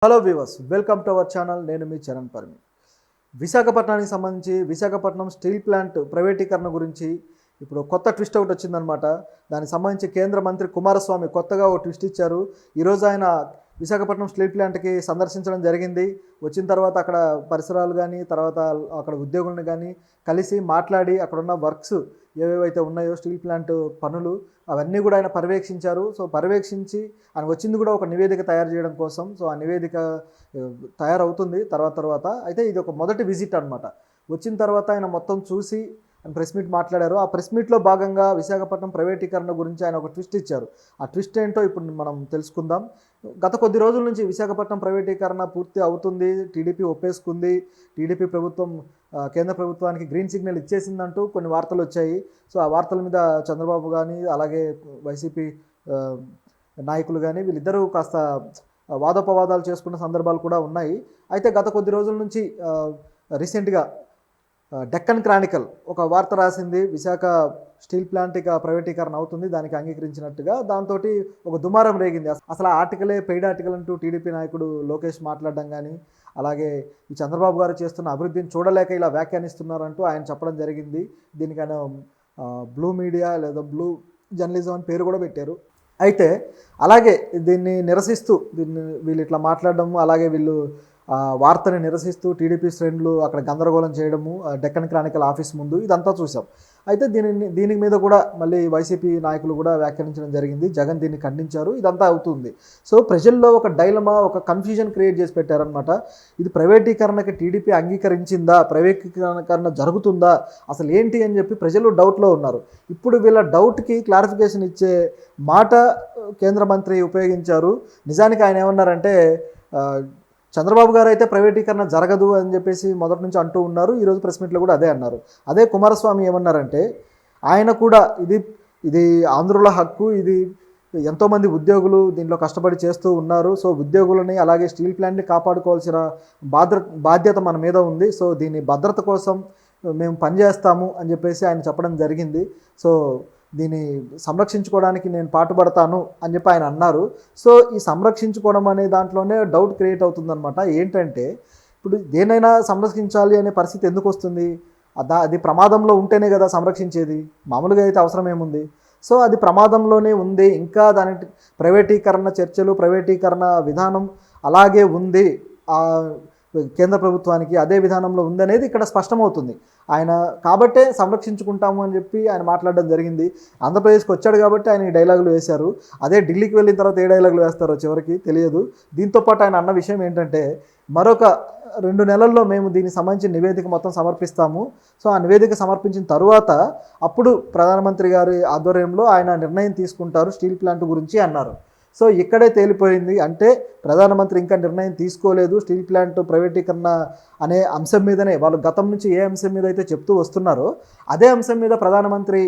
Hello viewers, welcome to our channel. నేను మీ చరణ్ పర్మి. విశాఖపట్నానికి సంబంధించి విశాఖపట్నం స్టీల్ ప్లాంట్ ప్రైవేటీకరణ గురించి ఇప్పుడు కొత్త ట్విస్ట్ ఒకటి వచ్చిందనమాట. దానికి సంబంధించి కేంద్ర మంత్రి కుమారస్వామి కొత్తగా ఒక ట్విస్ట్ ఇచ్చారు. ఈరోజు ఆయన విశాఖపట్నం స్టీల్ ప్లాంట్కి సందర్శించడం జరిగింది. వచ్చిన తర్వాత అక్కడ పరిసరాలు కానీ తర్వాత అక్కడ ఉద్యోగులను కానీ కలిసి మాట్లాడి అక్కడున్న వర్క్స్ ఏవేవైతే ఉన్నాయో స్టీల్ ప్లాంట్ పనులు అవన్నీ కూడా ఆయన పర్యవేక్షించారు. సో పర్యవేక్షించి ఆయన వచ్చింది కూడా ఒక నివేదిక తయారు చేయడం కోసం. సో ఆ నివేదిక తయారవుతుంది తర్వాత అయితే ఇది ఒక మొదటి విజిట్ అనమాట. వచ్చిన తర్వాత ఆయన మొత్తం చూసి ప్రెస్ మీట్ మాట్లాడారు. ఆ ప్రెస్ మీట్లో భాగంగా విశాఖపట్నం ప్రైవేటీకరణ గురించి ఆయన ఒక ట్విస్ట్ ఇచ్చారు. ఆ ట్విస్ట్ ఏంటో ఇప్పుడు మనం తెలుసుకుందాం. గత కొద్ది రోజుల నుంచి విశాఖపట్నం ప్రైవేటీకరణ పూర్తి అవుతుంది, టీడీపీ ఒప్పేసుకుంది, టీడీపీ ప్రభుత్వం కేంద్ర ప్రభుత్వానికి గ్రీన్ సిగ్నల్ ఇచ్చేసిందంటూ కొన్ని వార్తలు వచ్చాయి. సో ఆ వార్తల మీద చంద్రబాబు కానీ అలాగే వైసీపీ నాయకులు కానీ వీళ్ళిద్దరూ కాస్త వాదోపవాదాలు చేసుకున్న సందర్భాలు కూడా ఉన్నాయి. అయితే గత కొద్ది రోజుల నుంచి రీసెంట్గా డెక్కన్ క్రానికల్ ఒక వార్త రాసింది. విశాఖ స్టీల్ ప్లాంట్ ఇక ప్రైవేటీకరణ అవుతుంది, దానికి అంగీకరించినట్టుగా. దాంతో ఒక దుమారం రేగింది. అసలు ఆ ఆర్టికలే పెయిడ్ ఆర్టికల్ అంటూ టీడీపీ నాయకుడు లోకేష్ మాట్లాడడం కానీ అలాగే ఈ చంద్రబాబు గారు చేస్తున్న అభివృద్ధిని చూడలేక ఇలా వ్యాఖ్యానిస్తున్నారంటూ ఆయన చెప్పడం జరిగింది. దీనికి ఆయన బ్లూ మీడియా లేదా బ్లూ జర్నలిజం అని పేరు కూడా పెట్టారు. అయితే అలాగే దీన్ని నిరసిస్తూ వీళ్ళు ఇట్లా మాట్లాడడము అలాగే వీళ్ళు వార్తని నిరసిస్తూ టీడీపీ శ్రేణులు అక్కడ గందరగోళం చేయడము డెక్కన్ క్రానికల్ ఆఫీస్ ముందు ఇదంతా చూసాం. అయితే దీని మీద కూడా మళ్ళీ వైసీపీ నాయకులు కూడా వ్యాఖ్యానించడం జరిగింది. జగన్ దీన్ని ఖండించారు. ఇదంతా అవుతుంది. సో ప్రజల్లో ఒక డైలమా, ఒక కన్ఫ్యూజన్ క్రియేట్ చేసి పెట్టారనమాట. ఇది ప్రైవేటీకరణకి టీడీపీ అంగీకరించిందా, ప్రైవేటీకరణ జరుగుతుందా, అసలు ఏంటి అని చెప్పి ప్రజలు డౌట్లో ఉన్నారు. ఇప్పుడు వీళ్ళ డౌట్కి క్లారిఫికేషన్ ఇచ్చే మాట కేంద్ర మంత్రి ఉపయోగించారు. నిజానికి ఆయన ఏమన్నారంటే చంద్రబాబు గారు అయితే ప్రైవేటీకరణ జరగదు అని చెప్పేసి మొదటి నుంచి అంటూ ఉన్నారు. ఈరోజు ప్రెస్ మీట్లో కూడా అదే అన్నారు. అదే కుమారస్వామి ఏమన్నారంటే ఆయన కూడా ఇది ఆంధ్రుల హక్కు, ఇది ఎంతోమంది ఉద్యోగులు దీంట్లో కష్టపడి చేస్తూ ఉన్నారు. సో ఉద్యోగులని అలాగే స్టీల్ ప్లాంట్ని కాపాడుకోవాల్సిన బాధ్యత మన మీద ఉంది. సో దీని భద్రత కోసం మేము పనిచేస్తాము అని చెప్పేసి ఆయన చెప్పడం జరిగింది. సో దీన్ని సంరక్షించుకోవడానికి నేను పాటుపడతాను అని చెప్పి ఆయన అన్నారు. సో ఈ సంరక్షించుకోవడం అనే దాంట్లోనే డౌట్ క్రియేట్ అవుతుందన్నమాట. ఏంటంటే ఇప్పుడు దేనైనా సంరక్షించాలి అనే పరిస్థితి ఎందుకు వస్తుంది? అది ప్రమాదంలో ఉంటేనే కదా సంరక్షించేది. మామూలుగా అయితే అవసరం ఏముంది? సో అది ప్రమాదంలోనే ఉంది. ఇంకా దాని ప్రైవేటీకరణ చర్చలు, ప్రైవేటీకరణ విధానం అలాగే ఉంది. కేంద్ర ప్రభుత్వానికి అదే విధానంలో ఉందనేది ఇక్కడ స్పష్టమవుతుంది. ఆయన కాబట్టే సంరక్షించుకుంటాము అని చెప్పి ఆయన మాట్లాడడం జరిగింది. ఆంధ్రప్రదేశ్కి వచ్చాడు కాబట్టి ఆయన ఈ డైలాగులు వేశారు. అదే ఢిల్లీకి వెళ్ళిన తర్వాత ఏ డైలాగులు వేస్తారో చివరికి తెలియదు. దీంతోపాటు ఆయన అన్న విషయం ఏంటంటే మరొక 2 నెలల్లో మేము దీనికి సంబంధించిన నివేదిక మొత్తం సమర్పిస్తాము. సో ఆ నివేదిక సమర్పించిన తరువాత అప్పుడు ప్రధానమంత్రి గారి ఆధ్వర్యంలో ఆయన నిర్ణయం తీసుకుంటారు స్టీల్ ప్లాంట్ గురించి అన్నారు. సో ఇక్కడే తేలిపోయింది. అంటే ప్రధానమంత్రి ఇంకా నిర్ణయం తీసుకోలేదు స్టీల్ ప్లాంట్ ప్రైవేటీకరణ అనే అంశం మీదనే. వాళ్ళు గతం నుంచి ఏ అంశం మీద అయితే చెప్తూ వస్తున్నారో అదే అంశం మీద ప్రధానమంత్రి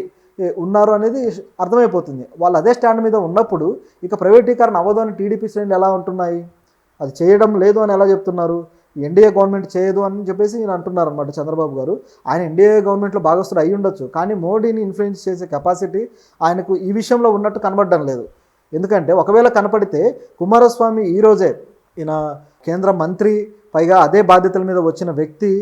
ఉన్నారు అనేది అర్థమైపోతుంది. వాళ్ళు అదే స్టాండ్ మీద ఉన్నప్పుడు ఇక ప్రైవేటీకరణ అవ్వదు అని టీడీపీ శ్రేణులు ఎలా ఉంటున్నాయి? అది చేయడం లేదు అని ఎలా చెప్తున్నారు? ఎన్డీఏ గవర్నమెంట్ చేయదు అని చెప్పేసి నేను అంటున్నారు అనమాట చంద్రబాబు గారు. ఆయన ఎన్డీఏ గవర్నమెంట్లో భాగస్తులు అయ్యి ఉండొచ్చు, కానీ మోడీని ఇన్ఫ్లుయెన్స్ చేసే కెపాసిటీ ఆయనకు ఈ విషయంలో ఉన్నట్టు కనబడడం లేదు. ఎందుకంటే ఒకవేళ కనపడితే కుమారస్వామి ఈరోజే ఈయన కేంద్ర మంత్రి, పైగా అదే బాధ్యతల మీద వచ్చిన వ్యక్తి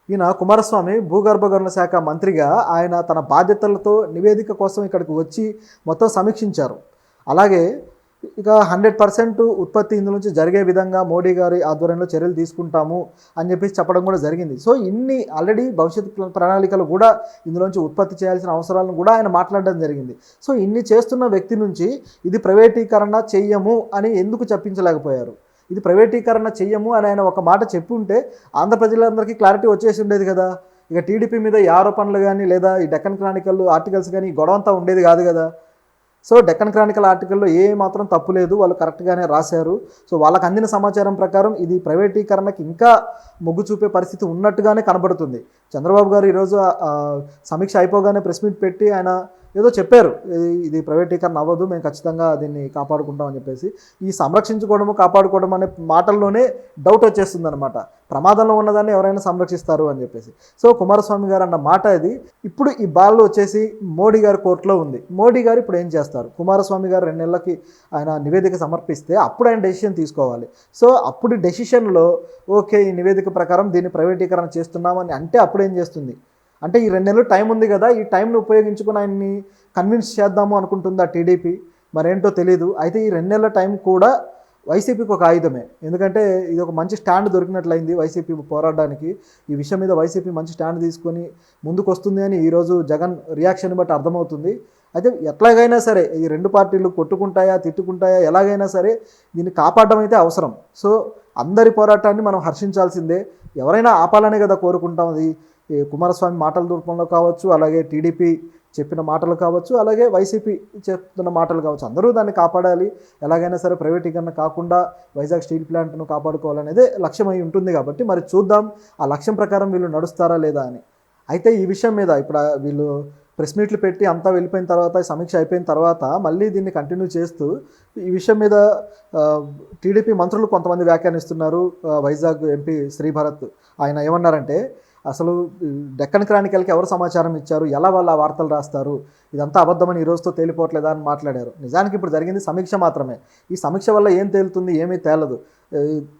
ఈయన కుమారస్వామి భూగర్భ గనుల శాఖ మంత్రిగా ఆయన తన బాధ్యతలతో నివేదిక కోసం ఇక్కడికి వచ్చి మొత్తం సమీక్షించారు. అలాగే ఇక 100% ఉత్పత్తి ఇందు నుంచి జరిగే విధంగా మోడీ గారి ఆధ్వర్యంలో చర్యలు తీసుకుంటాము అని చెప్పేసి చెప్పడం కూడా జరిగింది. సో ఇన్ని ఆల్రెడీ భవిష్యత్తు ప్రణాళికలు కూడా ఇందులోంచి ఉత్పత్తి చేయాల్సిన అవసరాలను కూడా ఆయన మాట్లాడడం జరిగింది. సో ఇన్ని చేస్తున్న వ్యక్తి నుంచి ఇది ప్రైవేటీకరణ చెయ్యము అని ఎందుకు చెప్పించలేకపోయారు? ఇది ప్రైవేటీకరణ చెయ్యము అని ఆయన ఒక మాట చెప్పి ఉంటే ఆంధ్ర ప్రజలందరికీ క్లారిటీ వచ్చేసి ఉండేది కదా. ఇక టీడీపీ మీద ఈ ఆరోపణలు కానీ లేదా ఈ డెక్కన్ క్రానికల్ ఆర్టికల్స్ కానీ గొడవ అంతా ఉండేది కాదు కదా. సో డెక్కన్ క్రానికల్ ఆర్టికల్లో ఏ మాత్రం తప్పు లేదు, వాళ్ళు కరెక్ట్గానే రాశారు. సో వాళ్ళకి అందిన సమాచారం ప్రకారం ఇది ప్రైవేటీకరణకి ఇంకా మొగ్గు చూపే పరిస్థితి ఉన్నట్టుగానే కనబడుతుంది. చంద్రబాబు గారు ఈరోజు సమీక్ష అయిపోగానే ప్రెస్ మీట్ పెట్టి ఆయన ఏదో చెప్పారు, ఇది ప్రైవేటీకరణ అవ్వదు, మేము ఖచ్చితంగా దీన్ని కాపాడుకుంటామని చెప్పేసి. ఈ సంరక్షించుకోవడము కాపాడుకోవడం అనే మాటల్లోనే డౌట్ వచ్చేస్తుంది అనమాట. ప్రమాదంలో ఉన్నదాన్ని ఎవరైనా సంరక్షిస్తారు అని చెప్పేసి. సో కుమారస్వామి గారు అన్న మాట ఇది. ఇప్పుడు ఈ బాల్ వచ్చేసి మోడీ గారి కోర్టులో ఉంది. మోడీ గారు ఇప్పుడు ఏం చేస్తారు? కుమారస్వామి గారు 2 నెలలకి ఆయన నివేదిక సమర్పిస్తే అప్పుడు ఆయన డెసిషన్ తీసుకోవాలి. సో అప్పుడు డెసిషన్లో ఓకే ఈ నివేదిక ప్రకారం దీన్ని ప్రైవేటీకరణ చేస్తున్నామని అంటే అప్పుడు ఏం చేస్తుంది? అంటే ఈ 2 నెలలు టైం ఉంది కదా, ఈ టైంని ఉపయోగించుకుని ఆయన్ని కన్విన్స్ చేద్దాము అనుకుంటుందా టీడీపీ? మరేంటో తెలీదు. అయితే ఈ 2 నెలల టైం కూడా వైసీపీకి ఒక ఆయుధమే. ఎందుకంటే ఇది ఒక మంచి స్టాండ్ దొరికినట్లయింది వైసీపీ పోరాడడానికి. ఈ విషయం మీద వైసీపీ మంచి స్టాండ్ తీసుకొని ముందుకు వస్తుంది అని ఈరోజు జగన్ రియాక్షన్ బట్టి అర్థమవుతుంది. అయితే ఎట్లాగైనా సరే ఈ 2 పార్టీలు కొట్టుకుంటాయా తిట్టుకుంటాయా ఎలాగైనా సరే దీన్ని కాపాడడం అయితే అవసరం. సో అందరి పోరాటాన్ని మనం హర్షించాల్సిందే. ఎవరైనా ఆపాలనే కదా కోరుకుంటాం. అది కుమారస్వామి మాటల రూపంలో కావచ్చు, అలాగే టీడీపీ చెప్పిన మాటలు కావచ్చు, అలాగే వైసీపీ చెప్తున్న మాటలు కావచ్చు, అందరూ దాన్ని కాపాడాలి. ఎలాగైనా సరే ప్రైవేటీకరణ కాకుండా వైజాగ్ స్టీల్ ప్లాంట్ను కాపాడుకోవాలనేదే లక్ష్యమై ఉంటుంది. కాబట్టి మరి చూద్దాం ఆ లక్ష్యం ప్రకారం వీళ్ళు నడుస్తారా లేదా అని. అయితే ఈ విషయం మీద ఇప్పుడు వీళ్ళు ప్రెస్ మీట్లు పెట్టి అంతా వెళ్ళిపోయిన తర్వాత, సమీక్ష అయిపోయిన తర్వాత మళ్ళీ దీన్ని కంటిన్యూ చేస్తూ ఈ విషయం మీద టీడీపీ మంత్రులు కొంతమంది వ్యాఖ్యానిస్తున్నారు. వైజాగ్ ఎంపీ శ్రీభరత్ ఆయన ఏమన్నారంటే, అసలు డెక్కన్ క్రానికల్కి ఎవరు సమాచారం ఇచ్చారు, ఎలా వాళ్ళు ఆ వార్తలు రాస్తారు, ఇదంతా అబద్ధమని ఈ రోజుతో తేలిపోవట్లేదా అని మాట్లాడారు. నిజానికి ఇప్పుడు జరిగింది సమీక్ష మాత్రమే. ఈ సమీక్ష వల్ల ఏం తేలుతుంది? ఏమీ తేలదు.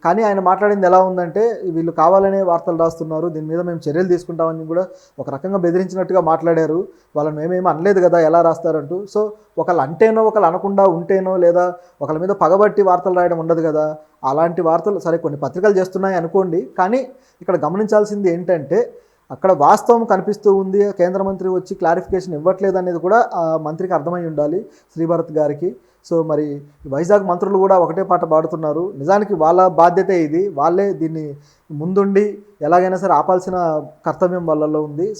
కానీ ఆయన మాట్లాడింది ఎలా ఉందంటే, వీళ్ళు కావాలనే వార్తలు రాస్తున్నారు, దీని మీద మేము చర్యలు తీసుకుంటామని కూడా ఒక రకంగా బెదిరించినట్టుగా మాట్లాడారు. వాళ్ళని మేమేమీ అనలేదు కదా, ఎలా రాస్తారంటూ. సో ఒకళ్ళు అంటేనో ఒకళ్ళు అనకుండా ఉంటేనో, లేదా ఒకళ్ళ మీద పగబట్టి వార్తలు రాయడం ఉండదు కదా. అలాంటి వార్తలు సరే కొన్ని పత్రికలు చేస్తున్నాయి అనుకోండి, కానీ ఇక్కడ గమనించాల్సింది ఏంటంటే అక్కడ వాస్తవం కనిపిస్తూ ఉంది. కేంద్ర మంత్రి వచ్చి క్లారిఫికేషన్ ఇవ్వట్లేదు అనేది కూడా ఆ మంత్రికి అర్థమై ఉండాలి, శ్రీభరత్ గారికి. సో మరి వైజాగ్ మంత్రులు కూడా ఒకటే పాట పాడుతున్నారు. నిజానికి వాళ్ళ బాధ్యతే ఇది. వాళ్ళే దీన్ని ముందుండి ఎలాగైనా సరే ఆపాల్సిన కర్తవ్యం వాళ్ళలో ఉంది.